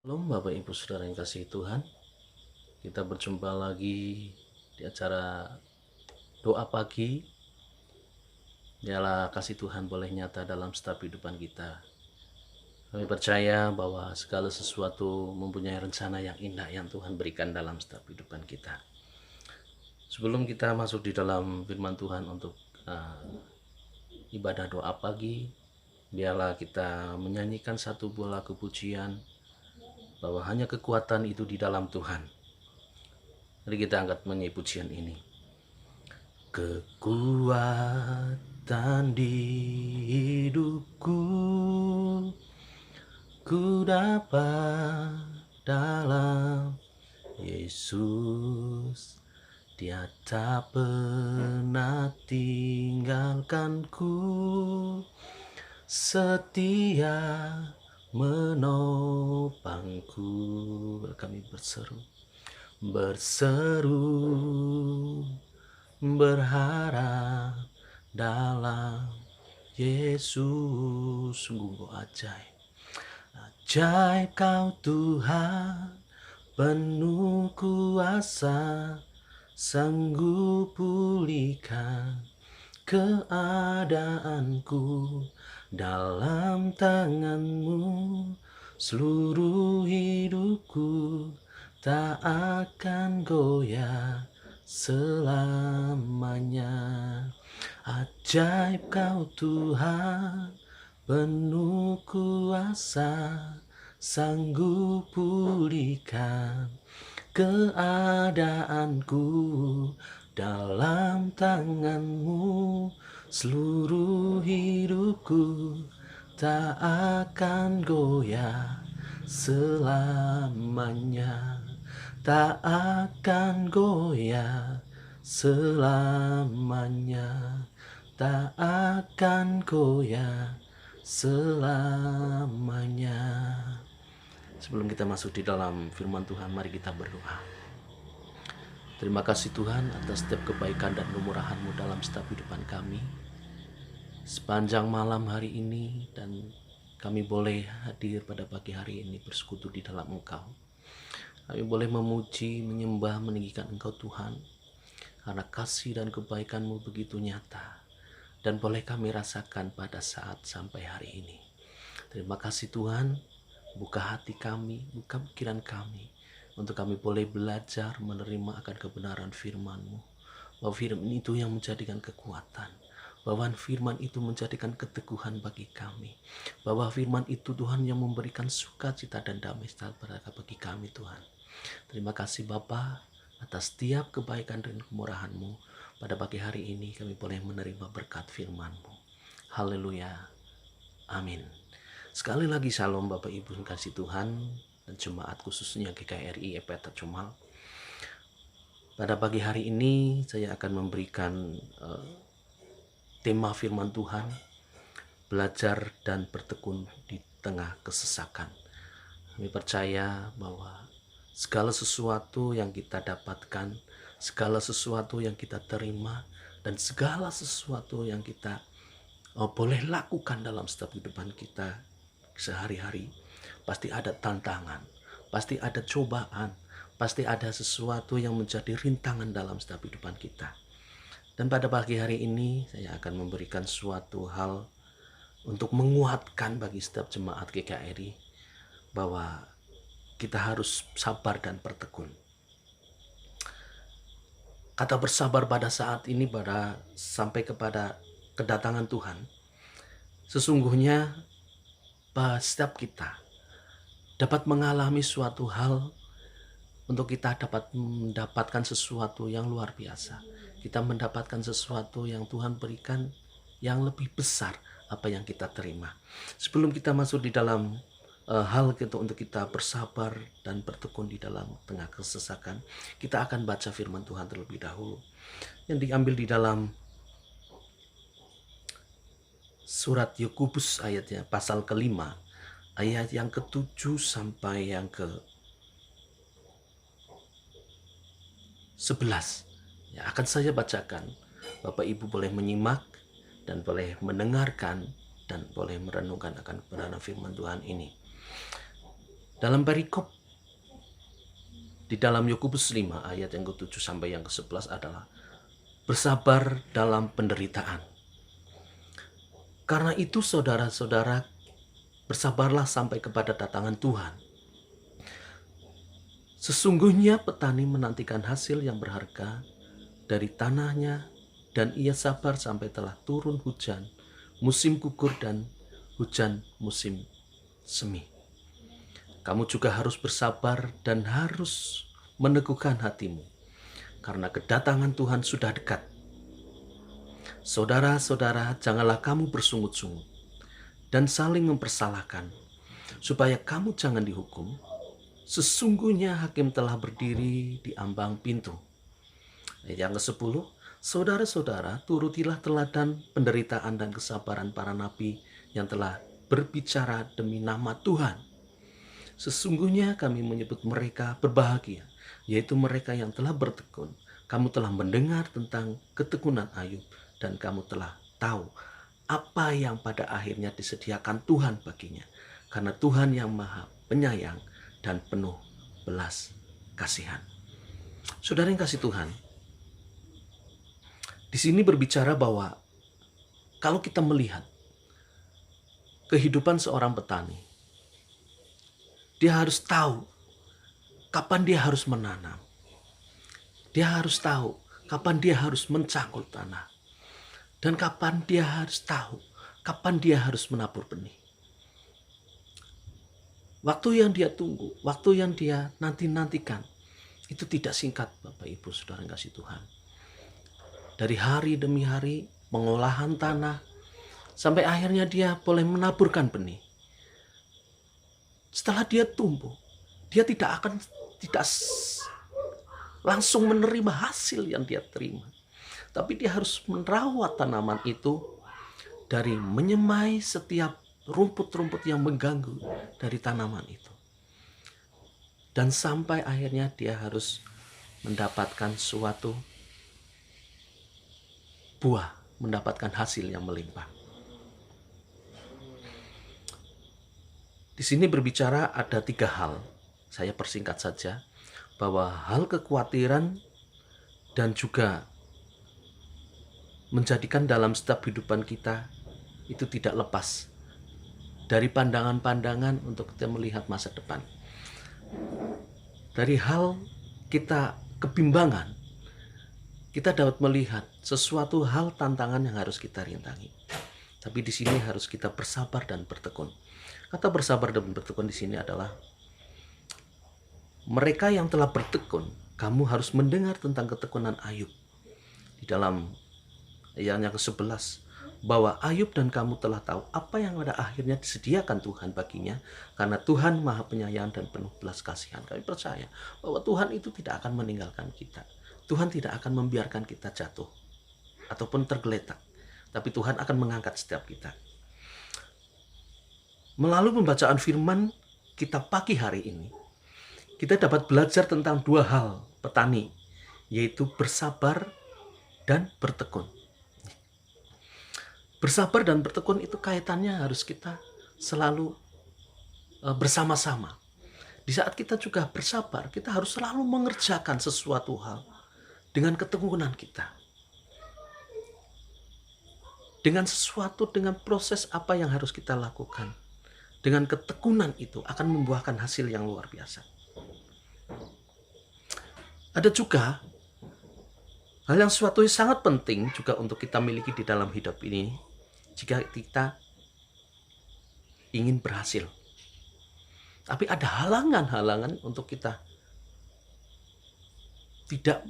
Shalom Bapak Ibu Saudara yang kasih Tuhan. Kita berjumpa lagi di acara doa pagi. Biarlah kasih Tuhan boleh nyata dalam setiap kehidupan kita. Kami percaya bahwa segala sesuatu mempunyai rencana yang indah yang Tuhan berikan dalam setiap kehidupan kita. Sebelum kita masuk di dalam firman Tuhan untuk ibadah doa pagi, biarlah kita menyanyikan satu buah lagu pujian bahwa hanya kekuatan itu di dalam Tuhan. Mari kita angkat menyanyi pujian ini. Kekuatan di hidupku ku dapat dalam Yesus. Dia tak pernah tinggalkanku, setia menopangku. Kami berseru berharap dalam Yesus. Sungguh ajaib, ajaib Kau Tuhan, penuh kuasa, sanggup pulihkan keadaanku. Dalam tangan-Mu seluruh hidupku tak akan goyah selamanya. Ajaib Kau Tuhan, penuh kuasa, sanggup pulihkan keadaanku. Dalam tangan-Mu seluruh hidupku tak akan goyah selamanya, tak akan goyah selamanya, tak akan goyah selamanya. Sebelum kita masuk di dalam firman Tuhan, mari kita berdoa. Terima kasih Tuhan atas setiap kebaikan dan kemurahan-Mu dalam setiap kehidupan kami. Sepanjang malam hari ini dan kami boleh hadir pada pagi hari ini bersekutu di dalam Engkau. Kami boleh memuji, menyembah, meninggikan Engkau Tuhan, karena kasih dan kebaikan-Mu begitu nyata dan boleh kami rasakan pada saat sampai hari ini. Terima kasih Tuhan, buka hati kami, buka pikiran kami, untuk kami boleh belajar menerima akan kebenaran firman-Mu, bahwa firman itu yang menjadikan kekuatan, bahwa firman itu menjadikan keteguhan bagi kami, bahwa firman itu Tuhan yang memberikan sukacita dan damai sejahtera bagi kami Tuhan. Terima kasih Bapa atas setiap kebaikan dan kemurahan-Mu. Pada pagi hari ini kami boleh menerima berkat firman-Mu. Haleluya. Amin. Sekali lagi shalom Bapak Ibu yang kasih Tuhan dan jemaat khususnya GKRI Epeta Cumal. Pada pagi hari ini saya akan memberikan tema firman Tuhan, belajar dan bertekun di tengah kesesakan. Kami percaya bahwa segala sesuatu yang kita dapatkan, segala sesuatu yang kita terima, dan segala sesuatu yang kita boleh lakukan dalam setiap kehidupan kita sehari-hari, pasti ada tantangan, pasti ada cobaan, pasti ada sesuatu yang menjadi rintangan dalam setiap kehidupan kita. Dan pada pagi hari ini saya akan memberikan suatu hal untuk menguatkan bagi setiap jemaat GKRI bahwa kita harus sabar dan bertekun. Kata bersabar pada saat ini sampai kepada kedatangan Tuhan, sesungguhnya setiap kita dapat mengalami suatu hal untuk kita dapat mendapatkan sesuatu yang luar biasa. Kita mendapatkan sesuatu yang Tuhan berikan yang lebih besar apa yang kita terima. Sebelum kita masuk di dalam hal itu untuk kita bersabar dan bertekun di dalam tengah kesesakan, kita akan baca firman Tuhan terlebih dahulu yang diambil di dalam surat Yakobus ayatnya pasal ke-5 ayat yang ke-7 sampai yang ke-11. Ya, akan saya bacakan. Bapak Ibu boleh menyimak dan boleh mendengarkan dan boleh merenungkan akan kebenaran firman Tuhan ini. Dalam perikop di dalam Yakobus 5 ayat yang ke-7 sampai yang ke-11 adalah bersabar dalam penderitaan. Karena itu saudara-saudara, bersabarlah sampai kepada datangan Tuhan. Sesungguhnya petani menantikan hasil yang berharga dari tanahnya, dan ia sabar sampai telah turun hujan, musim gugur dan hujan musim semi. Kamu juga harus bersabar dan harus meneguhkan hatimu, karena kedatangan Tuhan sudah dekat. Saudara-saudara, janganlah kamu bersungut-sungut dan saling mempersalahkan, supaya kamu jangan dihukum. Sesungguhnya hakim telah berdiri di ambang pintu. Ayat yang ke-10, saudara-saudara, turutilah teladan penderitaan dan kesabaran para nabi yang telah berbicara demi nama Tuhan. Sesungguhnya kami menyebut mereka berbahagia, yaitu mereka yang telah bertekun. Kamu telah mendengar tentang ketekunan Ayub, dan kamu telah tahu apa yang pada akhirnya disediakan Tuhan baginya. Karena Tuhan yang maha penyayang dan penuh belas kasihan. Saudara yang kasih Tuhan, di sini berbicara bahwa kalau kita melihat kehidupan seorang petani, dia harus tahu kapan dia harus menanam. Dia harus tahu kapan dia harus mencangkul tanah. Dan kapan dia harus tahu kapan dia harus menabur benih. Waktu yang dia tunggu, waktu yang dia nantikan, itu tidak singkat Bapak Ibu Saudara yang kasih Tuhan. Dari hari demi hari pengolahan tanah, sampai akhirnya dia boleh menaburkan benih. Setelah dia tumbuh, dia tidak langsung menerima hasil yang dia terima. Tapi dia harus merawat tanaman itu dari menyemai setiap rumput-rumput yang mengganggu dari tanaman itu. Dan sampai akhirnya dia harus mendapatkan suatu buah, mendapatkan hasil yang melimpah. Di sini berbicara ada 3 hal. Saya persingkat saja, bahwa hal kekhawatiran dan juga menjadikan dalam setiap kehidupan kita itu tidak lepas dari pandangan-pandangan untuk kita melihat masa depan. Dari hal kita kebimbangan, kita dapat melihat sesuatu hal tantangan yang harus kita rintangi. Tapi di sini harus kita bersabar dan bertekun. Kata bersabar dan bertekun di sini adalah mereka yang telah bertekun, kamu harus mendengar tentang ketekunan Ayub. Di dalam ayat yang ke-11, bahwa Ayub dan kamu telah tahu apa yang pada akhirnya disediakan Tuhan baginya, karena Tuhan maha penyayang dan penuh belas kasihan. Kami percaya bahwa Tuhan itu tidak akan meninggalkan kita. Tuhan tidak akan membiarkan kita jatuh ataupun tergeletak, tapi Tuhan akan mengangkat setiap kita. Melalui pembacaan firman kita pagi hari ini, kita dapat belajar tentang 2 hal petani, yaitu bersabar dan bertekun. Bersabar dan bertekun itu kaitannya harus kita selalu bersama-sama. Di saat kita juga bersabar, kita harus selalu mengerjakan sesuatu hal dengan ketekunan kita. Dengan proses apa yang harus kita lakukan. Dengan ketekunan itu akan membuahkan hasil yang luar biasa. Ada juga hal yang suatu yang sangat penting juga untuk kita miliki di dalam hidup ini jika kita ingin berhasil. Tapi ada halangan-halangan untuk kita tidak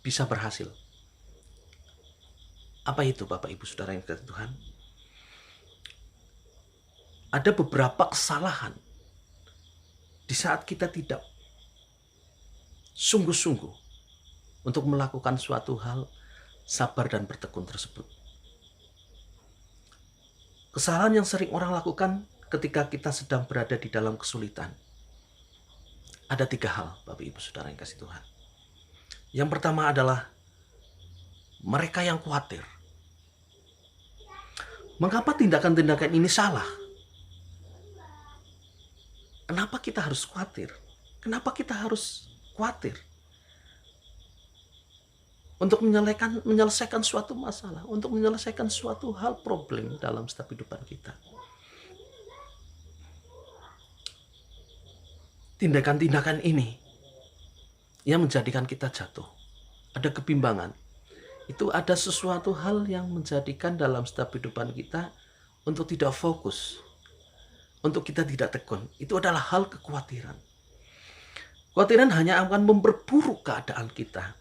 bisa berhasil. Apa itu Bapak Ibu Saudara yang dikasihi Tuhan? Ada beberapa kesalahan di saat kita tidak sungguh-sungguh untuk melakukan suatu hal, sabar dan bertekun tersebut. Kesalahan yang sering orang lakukan ketika kita sedang berada di dalam kesulitan. Ada 3 hal Bapak Ibu Saudara yang kasih Tuhan. Yang pertama adalah mereka yang khawatir. Mengapa tindakan-tindakan ini salah? Kenapa kita harus khawatir? Kenapa kita harus khawatir? Untuk menyelesaikan suatu masalah, untuk menyelesaikan suatu hal problem dalam setiap kehidupan kita. Tindakan-tindakan ini yang menjadikan kita jatuh. Ada kebimbangan. Itu ada sesuatu hal yang menjadikan dalam setiap kehidupan kita untuk tidak fokus, untuk kita tidak tekun. Itu adalah hal kekhawatiran. Kekhawatiran hanya akan memperburuk keadaan kita.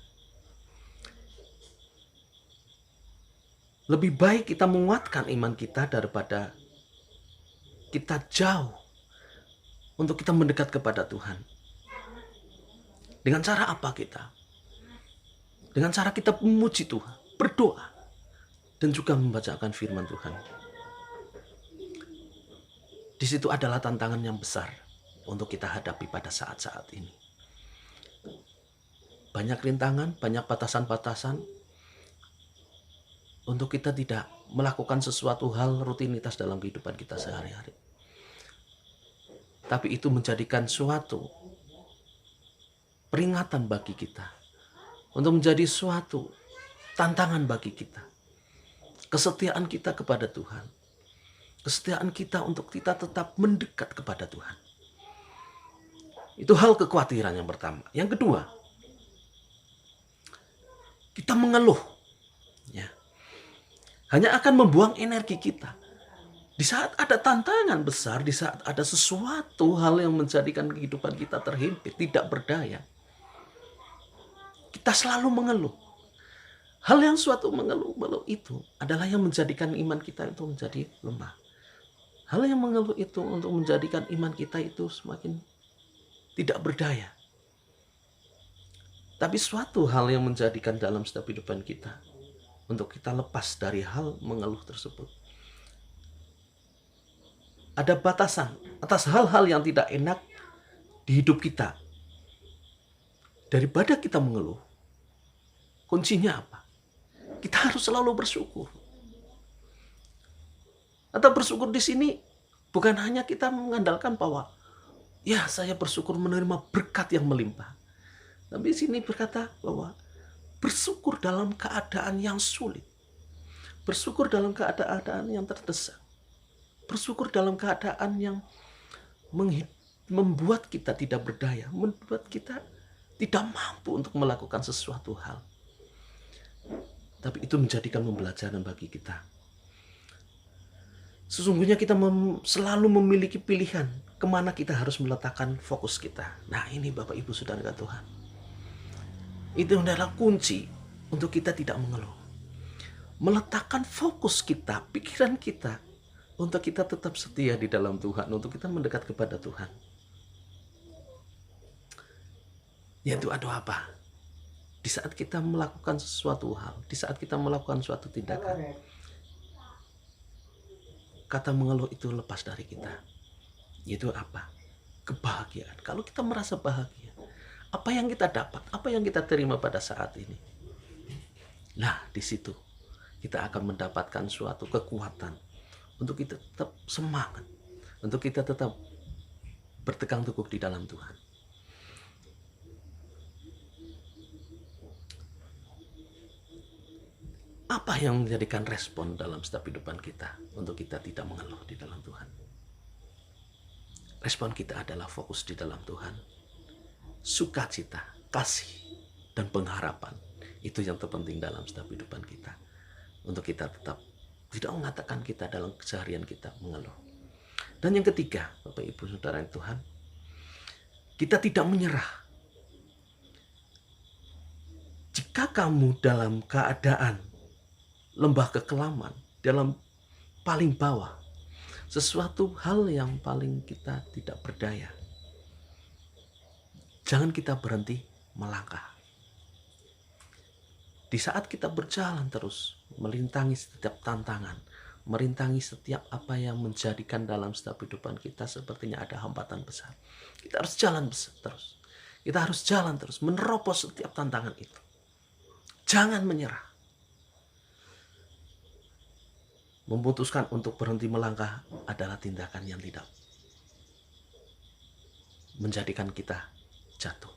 Lebih baik kita menguatkan iman kita daripada kita jauh untuk kita mendekat kepada Tuhan. Dengan cara apa kita? Dengan cara kita memuji Tuhan, berdoa, dan juga membacakan firman Tuhan. Di situ adalah tantangan yang besar untuk kita hadapi pada saat-saat ini. Banyak rintangan, banyak batasan-batasan untuk kita tidak melakukan sesuatu hal rutinitas dalam kehidupan kita sehari-hari. Tapi itu menjadikan suatu peringatan bagi kita, untuk menjadi suatu tantangan bagi kita. Kesetiaan kita kepada Tuhan. Kesetiaan kita untuk kita tetap mendekat kepada Tuhan. Itu hal kekhawatiran yang pertama. Yang kedua, kita mengeluh. Ya. Hanya akan membuang energi kita. Di saat ada tantangan besar, di saat ada sesuatu hal yang menjadikan kehidupan kita terhimpit, tidak berdaya, kita selalu mengeluh. Hal yang suatu mengeluh itu adalah yang menjadikan iman kita itu menjadi lemah. Hal yang mengeluh itu untuk menjadikan iman kita itu semakin tidak berdaya. Tapi suatu hal yang menjadikan dalam setiap kehidupan kita untuk kita lepas dari hal mengeluh tersebut. Ada batasan atas hal-hal yang tidak enak di hidup kita. Daripada kita mengeluh, kuncinya apa? Kita harus selalu bersyukur. Atau bersyukur di sini bukan hanya kita mengandalkan bahwa ya saya bersyukur menerima berkat yang melimpah. Tapi di sini berkata bahwa bersyukur dalam keadaan yang sulit. Bersyukur dalam keadaan yang terdesak. Bersyukur dalam keadaan yang membuat kita tidak berdaya, membuat kita tidak mampu untuk melakukan sesuatu hal. Tapi itu menjadikan pembelajaran bagi kita. Sesungguhnya kita selalu memiliki pilihan kemana kita harus meletakkan fokus kita. Nah ini Bapak Ibu Saudara Tuhan. Itu adalah kunci untuk kita tidak mengeluh. Meletakkan fokus kita, pikiran kita, untuk kita tetap setia di dalam Tuhan, untuk kita mendekat kepada Tuhan. Yaitu ada apa? Di saat kita melakukan sesuatu hal, di saat kita melakukan suatu tindakan, kata mengeluh itu lepas dari kita. Yaitu apa? Kebahagiaan. Kalau kita merasa bahagia, apa yang kita dapat, apa yang kita terima pada saat ini, nah di situ kita akan mendapatkan suatu kekuatan untuk kita tetap semangat, untuk kita tetap bertegang teguh di dalam Tuhan. Apa yang menjadikan respon dalam setiap kehidupan kita untuk kita tidak mengeluh di dalam Tuhan? Respon kita adalah fokus di dalam Tuhan. Sukacita, kasih, dan pengharapan. Itu yang terpenting dalam setiap kehidupan kita. Untuk kita tetap tidak mengatakan kita dalam keseharian kita mengeluh. Dan yang ketiga, Bapak Ibu Saudara yang Tuhan, kita tidak menyerah. Jika kamu dalam keadaan lembah kekelaman, dalam paling bawah, sesuatu hal yang paling kita tidak berdaya, jangan kita berhenti melangkah. Di saat kita berjalan terus, melintangi setiap tantangan, merintangi setiap apa yang menjadikan dalam setiap kehidupan kita sepertinya ada hambatan besar, kita harus jalan terus. Kita harus jalan terus, menerobos setiap tantangan itu. Jangan menyerah. Memutuskan untuk berhenti melangkah adalah tindakan yang tidak menjadikan kita jatuh.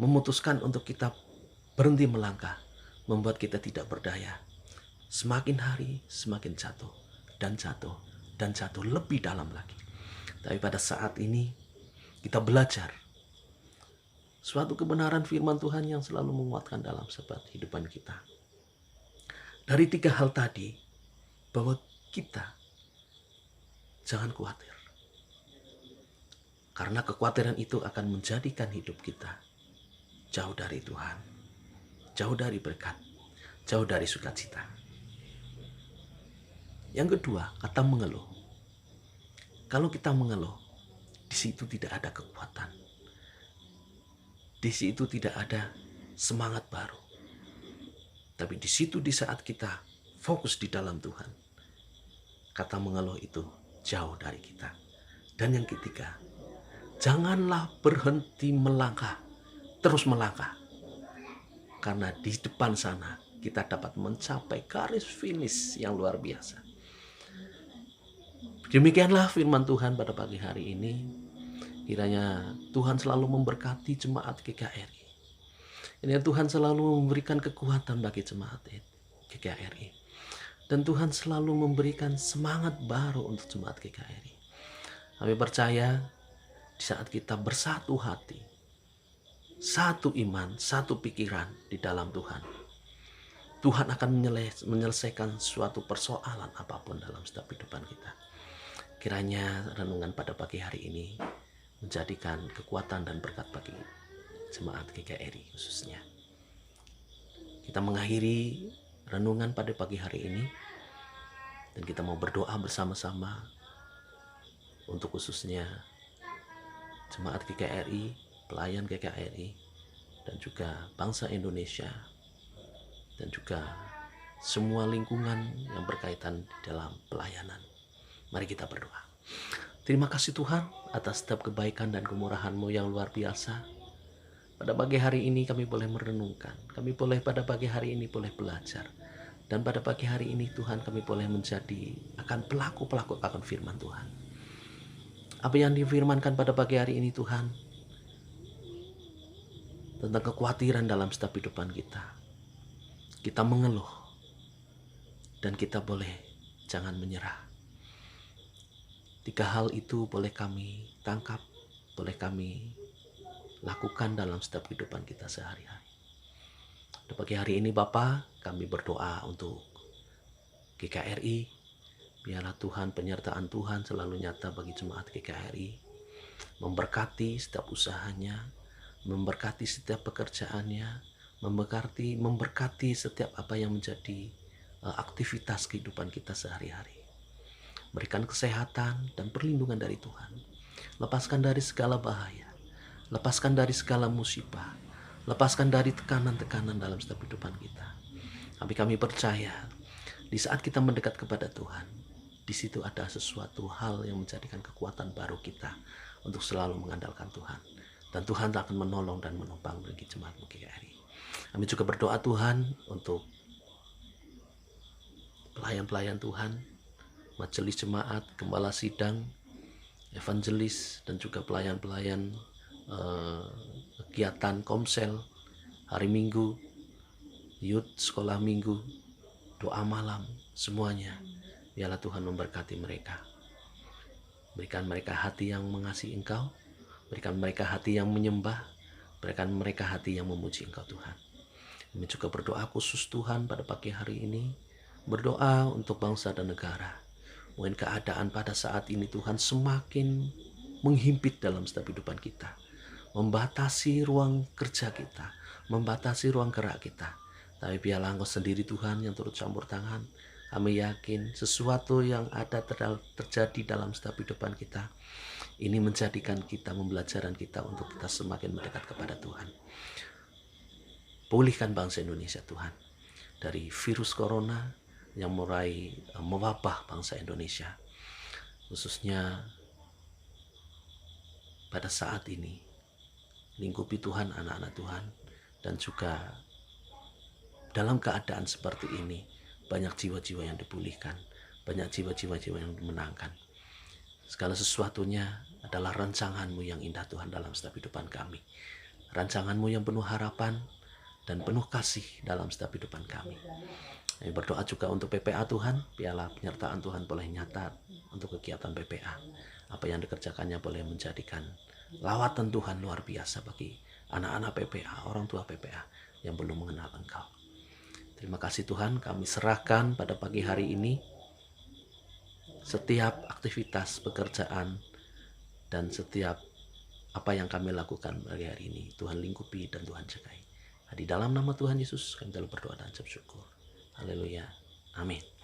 Memutuskan untuk kita berhenti melangkah, membuat kita tidak berdaya. Semakin hari semakin jatuh dan jatuh dan jatuh lebih dalam lagi. Tapi pada saat ini kita belajar suatu kebenaran firman Tuhan yang selalu menguatkan dalam setiap kehidupan kita. Dari 3 hal tadi, bahwa kita jangan khawatir. Karena kekhawatiran itu akan menjadikan hidup kita jauh dari Tuhan, jauh dari berkat, jauh dari sukacita. Yang kedua, kata mengeluh. Kalau kita mengeluh, di situ tidak ada kekuatan. Di situ tidak ada semangat baru. Tapi di situ di saat kita fokus di dalam Tuhan, kata mengeluh itu jauh dari kita. Dan yang ketiga, janganlah berhenti melangkah, terus melangkah. Karena di depan sana kita dapat mencapai garis finish yang luar biasa. Demikianlah firman Tuhan pada pagi hari ini. Kiranya Tuhan selalu memberkati jemaat GKRI. Kiranya Tuhan selalu memberikan kekuatan bagi jemaat GKRI. Dan Tuhan selalu memberikan semangat baru untuk jemaat GKRI. Kami percaya di saat kita bersatu hati, satu iman, satu pikiran di dalam Tuhan, Tuhan akan menyelesaikan suatu persoalan apapun dalam setiap kehidupan kita. Kiranya renungan pada pagi hari ini menjadikan kekuatan dan berkat bagi jemaat GKRI khususnya. Kita mengakhiri renungan pada pagi hari ini dan kita mau berdoa bersama-sama untuk khususnya jemaat GKRI, pelayan GKRI, dan juga bangsa Indonesia, dan juga semua lingkungan yang berkaitan dalam pelayanan. Mari kita berdoa. Terima kasih Tuhan atas setiap kebaikan dan kemurahan-Mu yang luar biasa. Pada pagi hari ini kami boleh merenungkan. Kami boleh pada pagi hari ini boleh belajar. Dan pada pagi hari ini Tuhan kami boleh menjadi akan pelaku-pelaku akan firman Tuhan. Apa yang difirmankan pada pagi hari ini Tuhan, tentang kekhawatiran dalam setiap kehidupan kita. Kita mengeluh dan kita boleh jangan menyerah. 3 hal itu boleh kami tangkap, boleh kami lakukan dalam setiap kehidupan kita sehari-hari. Pada pagi hari ini Bapa, kami berdoa untuk GKRI. Biarlah Tuhan, penyertaan Tuhan selalu nyata bagi jemaat GKRI. Memberkati setiap usahanya, memberkati setiap pekerjaannya, memberkati setiap apa yang menjadi aktivitas kehidupan kita sehari-hari. Berikan kesehatan dan perlindungan dari Tuhan. Lepaskan dari segala bahaya. Lepaskan dari segala musibah. Lepaskan dari tekanan-tekanan dalam setiap kehidupan kita. Tapi kami percaya di saat kita mendekat kepada Tuhan, di situ ada sesuatu hal yang menjadikan kekuatan baru kita untuk selalu mengandalkan Tuhan. Dan Tuhan akan menolong dan menopang bagi jemaat GKRI. Kami juga berdoa Tuhan untuk pelayan-pelayan Tuhan, majelis jemaat, gembala sidang, evangelis, dan juga pelayan-pelayan kegiatan komsel, hari Minggu, youth, sekolah Minggu, doa malam, semuanya. Biarlah Tuhan memberkati mereka. Berikan mereka hati yang mengasihi Engkau, berikan mereka hati yang menyembah, berikan mereka hati yang memuji Engkau Tuhan. Kami juga berdoa khusus Tuhan pada pagi hari ini, berdoa untuk bangsa dan negara. Mungkin keadaan pada saat ini Tuhan semakin menghimpit dalam setiap kehidupan kita, membatasi ruang kerja kita, membatasi ruang gerak kita. Tapi biarlah Engkau sendiri Tuhan yang turut campur tangan. Kami yakin sesuatu yang ada terjadi dalam setiap kehidupan kita, ini menjadikan kita, pembelajaran kita untuk kita semakin mendekat kepada Tuhan. Pulihkan bangsa Indonesia Tuhan dari virus corona yang mulai mewabah bangsa Indonesia, khususnya pada saat ini. Lingkupi Tuhan anak-anak Tuhan, dan juga dalam keadaan seperti ini banyak jiwa-jiwa yang dipulihkan, banyak jiwa-jiwa yang dimenangkan. Segala sesuatunya adalah rancangan-Mu yang indah Tuhan dalam setiap kehidupan kami. Rancangan-Mu yang penuh harapan dan penuh kasih dalam setiap kehidupan kami. Kami berdoa juga untuk PPA Tuhan, biarlah penyertaan Tuhan boleh nyata untuk kegiatan PPA. Apa yang dikerjakannya boleh menjadikan lawatan Tuhan luar biasa bagi anak-anak PPA, orang tua PPA yang belum mengenal Engkau. Terima kasih Tuhan, kami serahkan pada pagi hari ini setiap aktivitas pekerjaan dan setiap apa yang kami lakukan pagi hari ini. Tuhan lingkupi dan Tuhan jagai. Di dalam nama Tuhan Yesus kami telah berdoa dan ucap syukur. Haleluya. Amin.